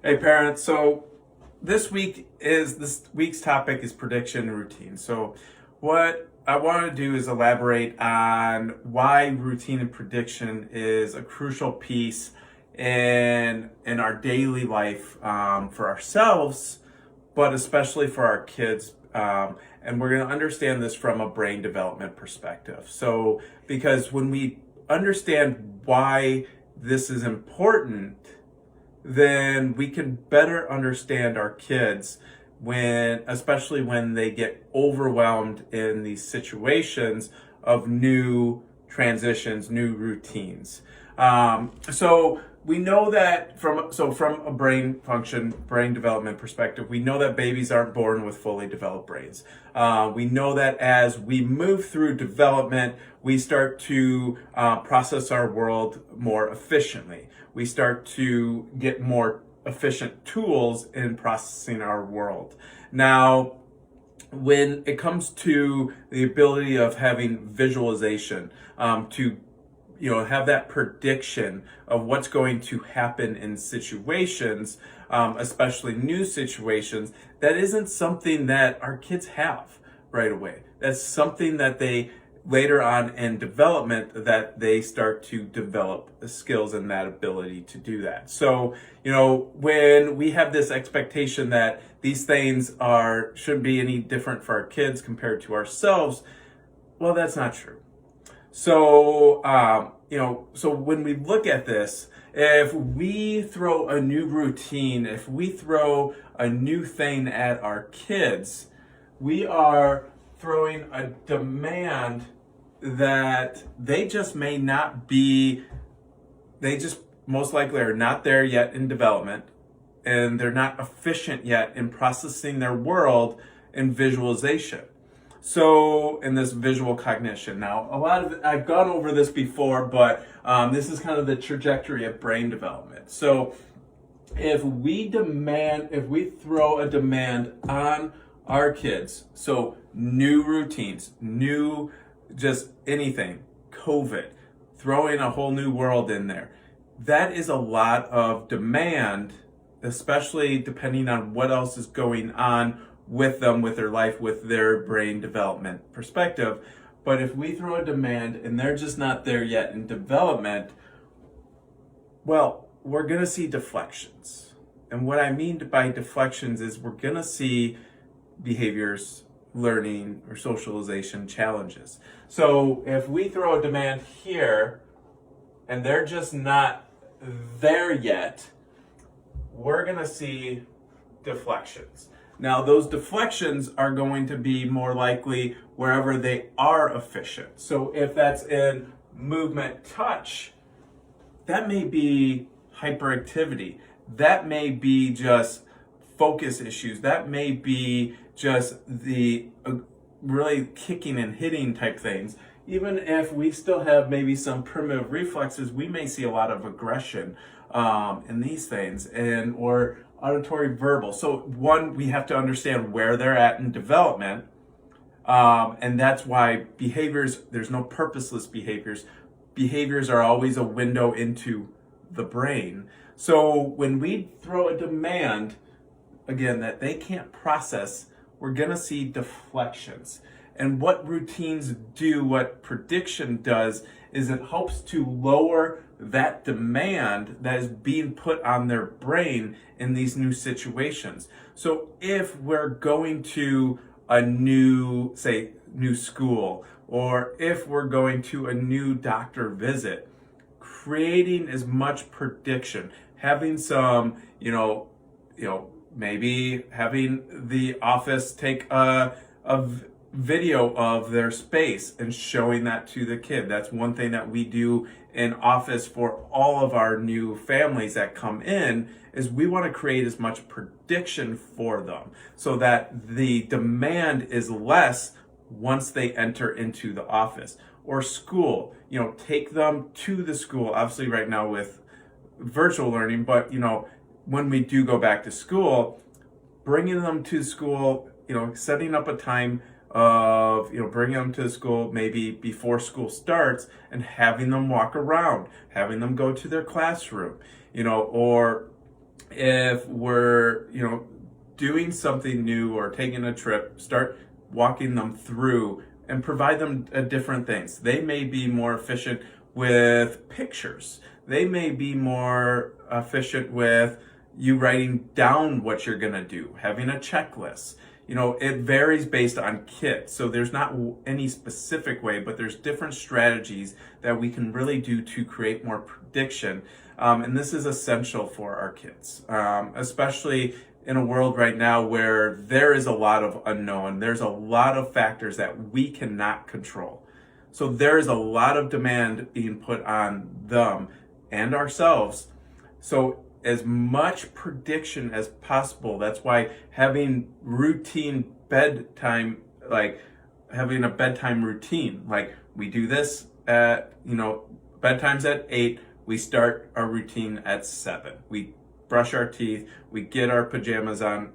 Hey parents, so this week's topic is prediction routine. So what I want to do is elaborate on why routine and prediction is a crucial piece in our daily life for ourselves, but especially for our kids. And we're going to understand this from a brain development perspective. So because when we understand why this is important, then we can better understand our kids especially when they get overwhelmed in these situations of new transitions, new routines. So we know that from a brain development perspective, we know that babies aren't born with fully developed brains. We know that as we move through development, we start to process our world more efficiently. We start to get more efficient tools in processing our world. Now, when it comes to the ability of having visualization, to have that prediction of what's going to happen in situations, especially new situations, that isn't something that our kids have right away. That's something that they later on in development that they start to develop the skills and that ability to do that. So, when we have this expectation that these things shouldn't be any different for our kids compared to ourselves, well, that's not true. So, so when we look at this, if we throw a new routine, if we throw a new thing at our kids, we are throwing a demand that they just most likely are not there yet in development, and they're not efficient yet in processing their world in visualization. So in this visual cognition. Now, I've gone over this before, but this is kind of the trajectory of brain development. So if we throw a demand on our kids, so new routines, just anything, COVID, throwing a whole new world in there, that is a lot of demand, especially depending on what else is going on with them, with their life, with their brain development perspective. But if we throw a demand and they're just not there yet in development, well, we're going to see deflections. And what I mean by deflections is we're going to see behaviors, learning, or socialization challenges. So if we throw a demand here and they're just not there yet, we're going to see deflections. Now, those deflections are going to be more likely wherever they are efficient. So if that's in movement touch, that may be hyperactivity. That may be just focus issues. That may be just the really kicking and hitting type things. Even if we still have maybe some primitive reflexes, we may see a lot of aggression in these things, or auditory verbal. So one, we have to understand where they're at in development. And that's why there's no purposeless behaviors. Behaviors are always a window into the brain. So when we throw a demand, again, that they can't process, we're going to see deflections. And what routines do, what prediction does, is it helps to lower that demand that is being put on their brain in these new situations. So if we're going to a new school, or if we're going to a new doctor visit, creating as much prediction, having some, maybe having the office take a video of their space and showing that to the kid. That's one thing that we do in office for all of our new families that come in, is we want to create as much prediction for them so that the demand is less once they enter into the office or school. Take them to the school, obviously right now with virtual learning, but when we do go back to school, bringing them to school, setting up a time of, bringing them to school maybe before school starts and having them walk around, having them go to their classroom, or if we're, doing something new or taking a trip, start walking them through and provide them different things. They may be more efficient with pictures. They may be more efficient with you writing down what you're going to do, having a checklist. It varies based on kids. So there's not any specific way, but there's different strategies that we can really do to create more prediction. And this is essential for our kids, especially in a world right now where there is a lot of unknown. There's a lot of factors that we cannot control. So there is a lot of demand being put on them and ourselves. So as much prediction as possible. That's why having routine bedtime, like having a bedtime routine, like we do this at, bedtime's at 8, we start our routine at 7. We brush our teeth, we get our pajamas on,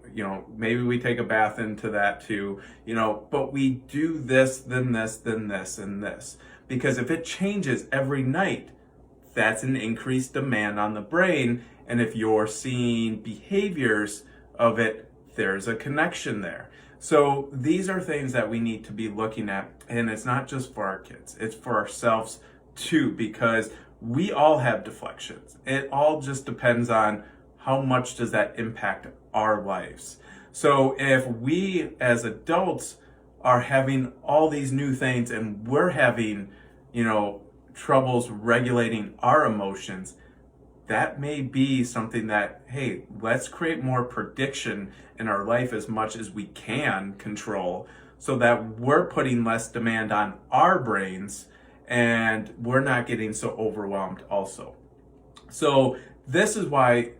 maybe we take a bath into that too, but we do this, then this, then this, and this. Because if it changes every night, that's an increased demand on the brain. And if you're seeing behaviors of it, there's a connection there. So these are things that we need to be looking at. And it's not just for our kids, it's for ourselves too, because we all have deflections. It all just depends on how much does that impact our lives. So if we as adults are having all these new things and we're having, troubles regulating our emotions, that may be something that, hey, let's create more prediction in our life as much as we can control so that we're putting less demand on our brains and we're not getting so overwhelmed also. So this is why,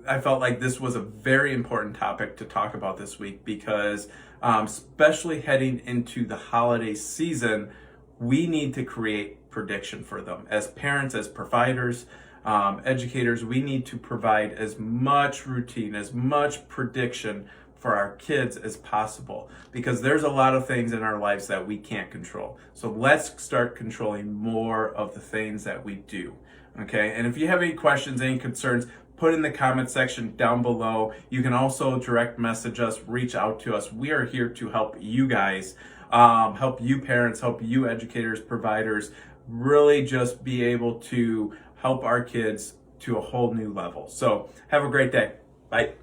I felt like this was a very important topic to talk about this week because especially heading into the holiday season, we need to create prediction for them. As parents, as providers, educators, we need to provide as much routine, as much prediction for our kids as possible because there's a lot of things in our lives that we can't control. So let's start controlling more of the things that we do. Okay, and if you have any questions, any concerns, put in the comment section down below. You can also direct message us, reach out to us. We are here to help you guys, help you parents, help you educators, providers, really just be able to help our kids to a whole new level. So have a great day. Bye.